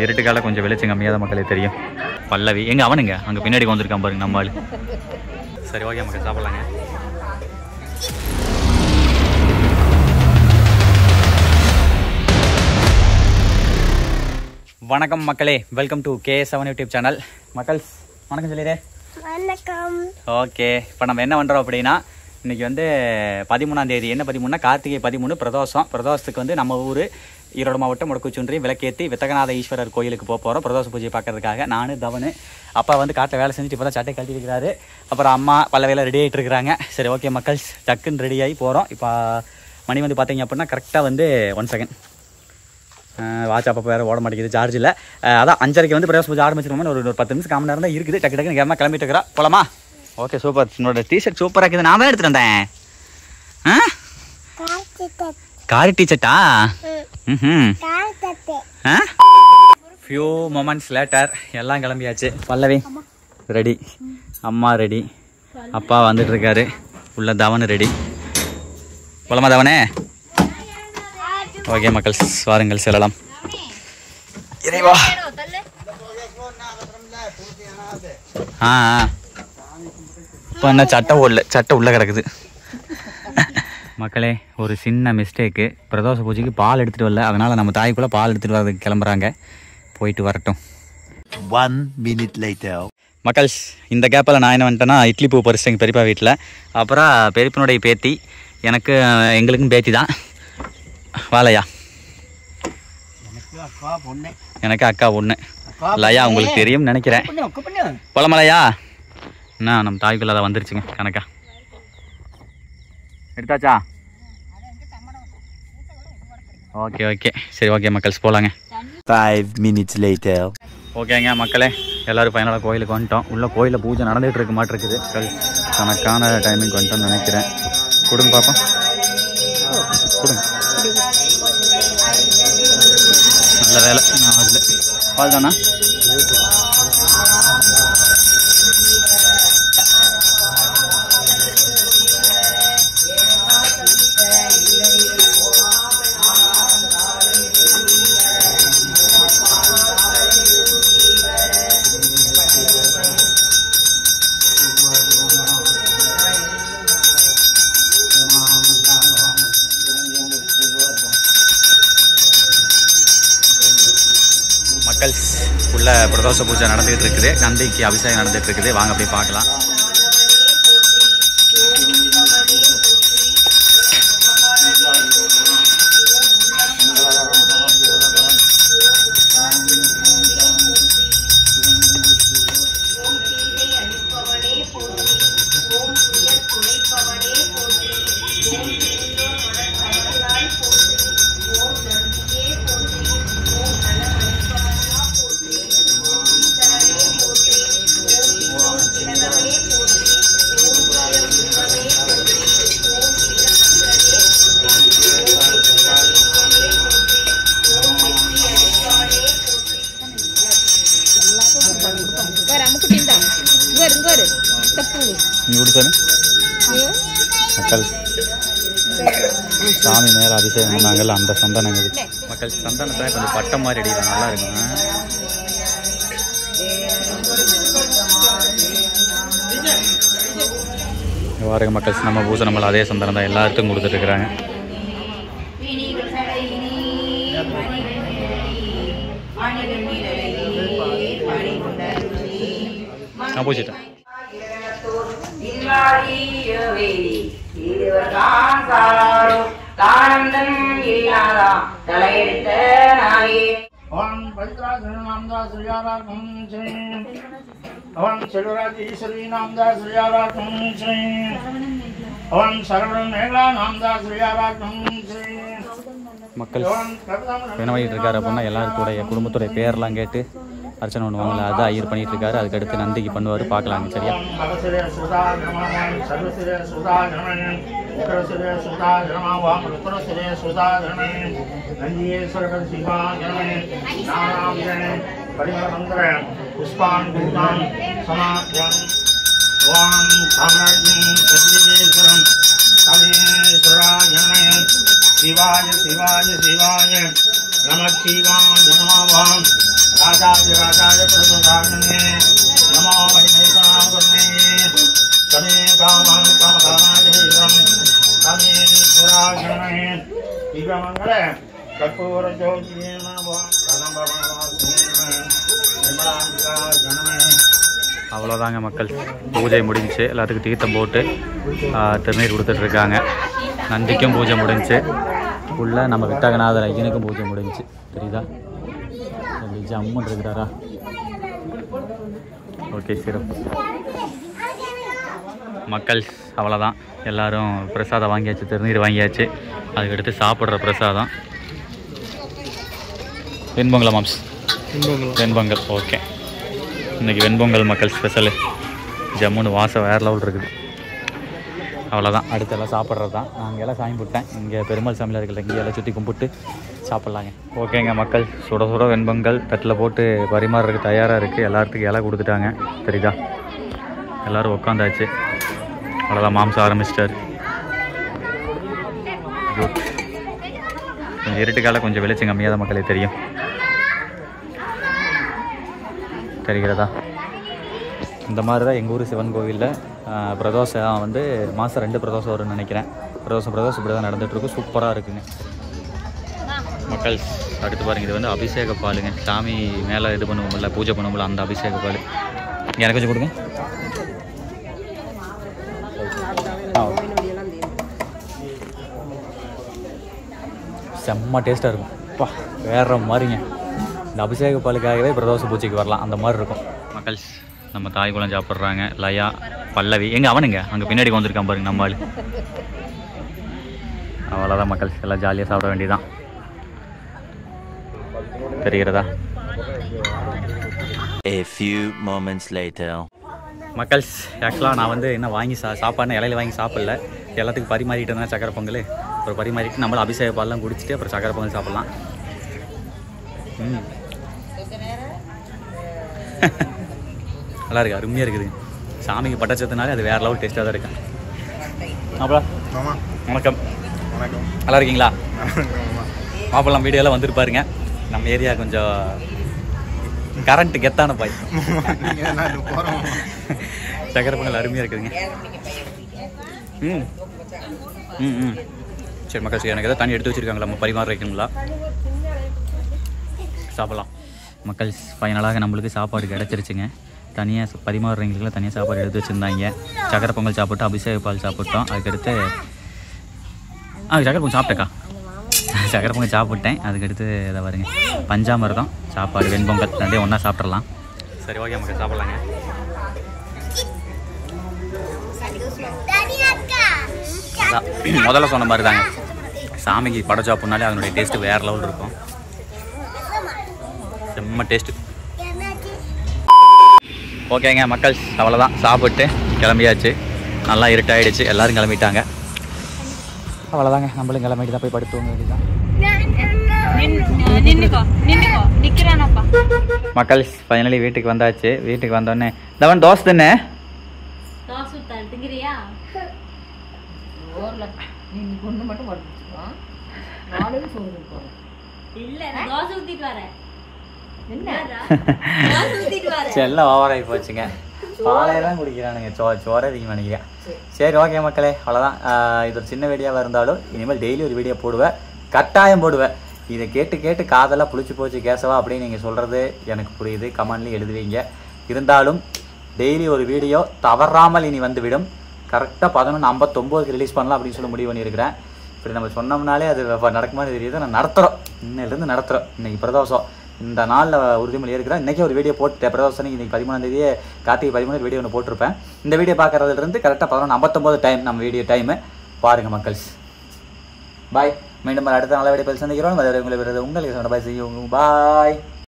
இருட்டுக்கால கொஞ்சம் வெளிச்சம் கம்மியாத மக்களே தெரியும். பல்லவி எங்க அவனுங்க அங்க பின்னாடி வந்திருக்கான் பாருங்க நம்ம ஆளு. சரி ஓகே மக்கள் சாப்பிடலாங்க. வணக்கம் மக்களே, welcome to KS7 YouTube channel. மக்கள் வணக்கம் சொல்லிடுறேன். வணக்கம். ஓகே, இப்போ நம்ம என்ன பண்ணுறோம் அப்படின்னா, இன்றைக்கி வந்து 13ஆம் தேதி. என்ன 13னா கார்த்திகை 13 பிரதோஷம். பிரதோஷத்துக்கு வந்து நம்ம ஊர் ஈரோடு மாவட்டம் முடக்குச்சுன்றி விளக்கேற்றி வித்தகநாத ஈஸ்வரர் கோயிலுக்கு போகிறோம் பிரதோஷ பூஜை பார்க்கறதுக்காக. நான் தவனு அப்பா வந்து காட்டில் வேலை செஞ்சுட்டு இப்போ தான் சட்டை கழட்டி இருக்கிறாரு. அப்புறம் அம்மா பல்லவையில் ரெடி ஆகிட்டு இருக்கிறாங்க. சரி ஓகே மக்கள், டக்குன்னு ரெடி ஆகி போகிறோம். இப்போ மணி வந்து பார்த்தீங்க அப்படின்னா கரெக்டாக வந்து 1 செகண்ட் வாட்ச் அப்போ வேறு ஓட மாட்டேங்குது, சார்ஜ் இல்லை. அதான் 5:30 வந்து பிரதோஷ பூஜை ஆரம்பிச்சிருக்கோம். ஒரு 10 நிமிஷம் காம நேரம் தான் இருக்குது. டக்கு டக்குன்னு கேமரா கிளம்பிட்டு இருக்கிறா. போலாமா? Okay super. என்னோட டிஷர்ட் சூப்பராக இருக்குது. நான் தான் எடுத்துகிட்டு வந்தேன். காரி டிஷர்ட்டா? ஃபியூ மொமெண்ட்ஸ் லேட்டர் எல்லாம் கிளம்பியாச்சு. பல்லவி ரெடி, அம்மா ரெடி, அப்பா வந்துட்டு இருக்காரு, உள்ள தவனு ரெடி. போலாமா தவனே? ஓகே மக்கள், வாருங்கள் செல்லலாம். இறைவா. இப்போ என்ன சட்டை உள்ள கிடக்குது. மக்களே ஒரு சின்ன மிஸ்டேக்கு, பிரதோஷ பூஜைக்கு பால் எடுத்துகிட்டு வரல. அதனால் நம்ம தாய்க்குள்ளே பால் எடுத்துகிட்டு வரதுக்கு கிளம்புறாங்க. போயிட்டு வரட்டும். 1 minute later. மக்கள்ஸ், இந்த கேப்பில் நான் என்ன வந்துட்டேன்னா, இட்லி பூ பறிச்சிட்டேங்க பெரியப்பா வீட்டில். அப்புறம் பெரியப்பனுடைய பேத்தி, எங்களுக்கும் பேத்தி தான். வாழையா? எனக்கு அக்கா ஒன்று. லயா உங்களுக்கு தெரியும் நினைக்கிறேன். போலமலையா? என்ன நம்ம தாய்க்குள்ள அதை வந்துருச்சுங்க கணக்கா. எடுத்தாச்சா? ஓகே ஓகே சரி ஓகே மக்கள்ஸ் போகலாங்க. 5 minutes later. ஓகேங்க மக்களே, எல்லோரும் ஃபைனலாக கோயிலுக்கு வந்துட்டோம். உள்ள கோயிலில் பூஜை நடந்துகிட்டு இருக்க மாட்டிருக்குது. கணக்கான டைமிங் வந்துட்டோம்னு நினைக்கிறேன். கொடுங்க பார்ப்போம், கொடுங்க. நல்ல வேலை நான் அதில் பால் தானா? உள்ள பிரதோஷ பூஜை நடந்துகிட்டு இருக்குது. நந்திக்கு அபிஷேகம் நடந்துட்டு இருக்குது. வாங்க போய் பார்க்கலாம். மக்கள் சாமி மேலே அபிஷேகம் பண்ணாங்கல்ல, அந்த சந்தனம் இது. மக்கள் சந்தனத்தை கொஞ்சம் பட்டம் மாதிரி அடிக்கலாம், நல்லா இருக்கும். வாருங்க மக்கள், நம்ம பூஜை நம்மள அதே சந்தனம் தான் எல்லாருக்கும் கொடுத்துட்டு இருக்கிறாங்க. நான் பூச்சிட்டேன். மக்கள் வினவாயிட்டு இருக்காரு அப்படின்னா எல்லாருக்குடைய குடும்பத்துடைய பேரெல்லாம் கேட்டு அர்ச்சனை பண்ணுவாங்கள்ல, அது ஐயர் பண்ணிட்டு இருக்காரு. அதுக்கு அடுத்து நந்திக்கு பண்ணுவார், பார்க்கலாங்க. சரியா? ஓம் சாம்ராஜ்யம் சத்யேஸ்வரம் சமேஸ்வராஜனயம் शिवाय शिवाय नमः शिवाय नमः राजाय राजाय प्रसदाग्ने नमो वैष्णवाग्ने तमे कामं कामकामायं तमे पुराग्ने दिव्यमंगले कर्पूर ज्योतिर्मय नमः அவ்வளோதாங்க மக்கள். பூஜை முடிஞ்சிச்சு. எல்லாத்துக்கும் தீர்த்தம் போட்டு திருநீர் கொடுத்துட்ருக்காங்க. நந்திக்கும் பூஜை முடிஞ்சிச்சு. உள்ள நம்ம வித்தகநாதர் ஐயனுக்கும் பூஜை முடிஞ்சிச்சு. தெரியுதா? ஜம்முன்னு இருக்கிறாரா? ஓகே, சிறப்பு மக்கள். அவ்வளோதான். எல்லோரும் பிரசாதம் வாங்கியாச்சு, திருநீர் வாங்கியாச்சு. அதுக்கடுத்து சாப்பிட்ற பிரசாதம் வெண்பொங்கல் மாம்ஸ். வெண்பொங்கல். ஓகே, இன்றைக்கி வெண்பொங்கல் மக்கள் ஸ்பெஷலு. ஜம்முன்னு வாசம் வேறு லெவல் இருக்குது. அவ்வளோதான். அடுத்தெல்லாம் சாப்பிட்றது தான். நான் எல்லாம் சாமி போட்டேன். இங்கே பெருமாள் சாமியில் இருக்கிற இங்கே எல்லாம் சுற்றி கும்பிட்டு சாப்பிட்லாங்க. ஓகேங்க மக்கள். சுட சுட வெண்பொங்கல் தட்டில் போட்டு பரிமாறுறதுக்கு தயாராக இருக்குது. எல்லாத்துக்கும் இலை கொடுத்துட்டாங்க. தெரியுதா? எல்லோரும் உட்காந்தாச்சு. அவ்வளோதான். மாம்சம் ஆரம்பிச்சிட்டார். குட். கொஞ்சம் இருட்டுக்கால கொஞ்சம் வெளிச்சம் கம்மியாக தான் மக்களே தெரியும். தெரிகிறதா? இந்த மாதிரி தான் எங்கள் ஊர் சிவன் கோவிலில் பிரதோஷம் வந்து மாதம் 2 பிரதோஷம் வரும்னு நினைக்கிறேன். பிரதோஷம் இப்படி தான் நடந்துகிட்ருக்கும். சூப்பராக இருக்குங்க மக்கள். அடுத்து பாருங்கள், இது வந்து அபிஷேக பாலுங்க. சாமி மேலே இது பண்ணுவோம்ல, பூஜை பண்ணுவோம்ல, அந்த அபிஷேக பால். எனக்கு கொஞ்சம் கொடுங்க. செம்ம டேஸ்ட்டாக இருக்கும். அப்பா வேற மாதிரிங்க. இந்த அபிஷேக பாலுக்காகவே பிரதோஷ பூஜைக்கு வரலாம், அந்த மாதிரி இருக்கும் மக்கள். நம்ம தாய் குளம் சாப்பிட்றாங்க. லயா, பல்லவி. எங்கே அவனுங்க? அங்கே பின்னாடி வந்துருக்கான் பாருங்க நம்ம ஆள். அவ்வளோதான் மக்கள். எல்லாம் ஜாலியாக சாப்பிட வேண்டியதான். தெரிகிறதா? A few moments later. மக்கள், ஆக்சுவலாக நான் வந்து என்ன வாங்கி சாப்பாடுன்னு இலையில வாங்கி சாப்பிடல. எல்லாத்துக்கும் பரிமாறிட்டு இருந்தேன் சக்கரை பொங்கல். அப்புறம் பரிமாறிட்டு நம்மளும் அபிஷேக பால்லாம் குடிச்சிட்டு அப்புறம் சக்கரை பொங்கல் சாப்பிட்லாம். நல்லா இருக்கு, அருமையாக இருக்குது. சாமிக்கு பட்டச்சத்துனாலே அது வேறு லெவல் டேஸ்ட்டாக தான் இருக்கேன். அப்புறம் வணக்கம். வணக்கம். நல்லா இருக்கீங்களா? மாப்பிள்ளம் வீடியோலாம் வந்துருப்பாருங்க. நம்ம ஏரியா கொஞ்சம் கரண்ட் கெத்தான பாய். சக்கரை பொங்கல் அருமையாக இருக்குதுங்க. சரி மக்கள், சரி எனக்கு எதாவது தண்ணி எடுத்து வச்சுருக்காங்களா? நம்ம பரிமாற வைக்கணுங்களா? சாப்பிட்லாம் மக்கள். ஃபைனலாக நம்மளுக்கு சாப்பாடு கிடச்சிருச்சுங்க. தனியாக பரிமாறுறவங்களுக்குலாம் தனியாக சாப்பாடு எடுத்து வச்சுருந்தாங்க. சக்கரை பொங்கல் சாப்பிட்டோம், அபிஷேக பால் சாப்பிட்டோம். அதுக்கடுத்து சக்கரை பொங்கல் சாப்பிட்டேக்கா. சக்கரை பொங்கல் சாப்பிட்டேன். அதுக்கடுத்து இதை பாருங்க, பஞ்சாமிர்தம் சாப்பாடு, வெண்பொங்கல் ரெண்டையும் ஒன்றா சாப்பிட்றலாம். சரி, ஓகே மக்கள், சாப்பிட்லாங்க. அதான் முதல்ல சொன்ன மாதிரி தாங்க, சாமிக்கு படம் சாப்பிட்னாலே அதனுடைய டேஸ்ட்டு வேறு லெவல் இருக்கும். செம்ம டேஸ்ட்டு. ஓகேங்க மக்கள், அவ்வளோதான். சாப்பிட்டு கிளம்பியாச்சு. நல்லா இருட்டாயிடுச்சு. எல்லோரும் கிளம்பிட்டாங்க. அவ்வளோதாங்க, நம்மளும் கிளம்பிட்டு தான் போய் படுத்து தூங்க வேண்டியதான். மக்கள் ஃபைனலி வீட்டுக்கு வந்தாச்சு. வீட்டுக்கு வந்தோடனே தவன் தோசை தானே எல்லாம் ஓவராகி போச்சுங்க. பாலையெல்லாம் குடிக்கிறானுங்க. சோறே அதிகம் நினைக்கிறேன். சரி, ஓகே மக்களே, அவ்வளோதான். இது ஒரு சின்ன வீடியோவாக இருந்தாலும் இனிமேல் டெய்லி ஒரு வீடியோ போடுவேன், கட்டாயம் போடுவேன். இதை கேட்டு கேட்டு காதெல்லாம் புளிச்சு போச்சு கேசவா அப்படின்னு நீங்கள் சொல்கிறது எனக்கு புரியுது. கமெண்ட்லேயும் எழுதுவீங்க. இருந்தாலும் டெய்லி ஒரு வீடியோ தவறாமல் இனி வந்துவிடும். கரெக்டாக 11:59 ரிலீஸ் பண்ணலாம் அப்படின்னு சொல்லி முடிவு பண்ணியிருக்கிறேன். இப்படி நம்ம சொன்னோம்னாலே அது நடக்குமான்னு தெரியுது. நான் நடத்துகிறோம், இன்னிலேருந்து நடத்துகிறோம். இன்றைக்கி பிரதோஷம். இந்த நாளில் உறுதிமொழி இருக்கிறேன். இன்றைக்கி ஒரு வீடியோ போட்டுட்டேன். பிரதோஷம் இன்றைக்கி 13ஆம் தேதியே கார்த்திகை 13 வீடியோ ஒன்று போட்டிருப்பேன். இந்த வீடியோ பார்க்குறதுலேருந்து கரெக்டாக 11:59 டைம் நம்ம வீடியோ டைமு பாருங்கள் மக்கள்ஸ். பாய். மீண்டும் அடுத்த நல்ல வீடியோ சந்திக்கிறோம். உங்களை உங்களுக்கு பாய்.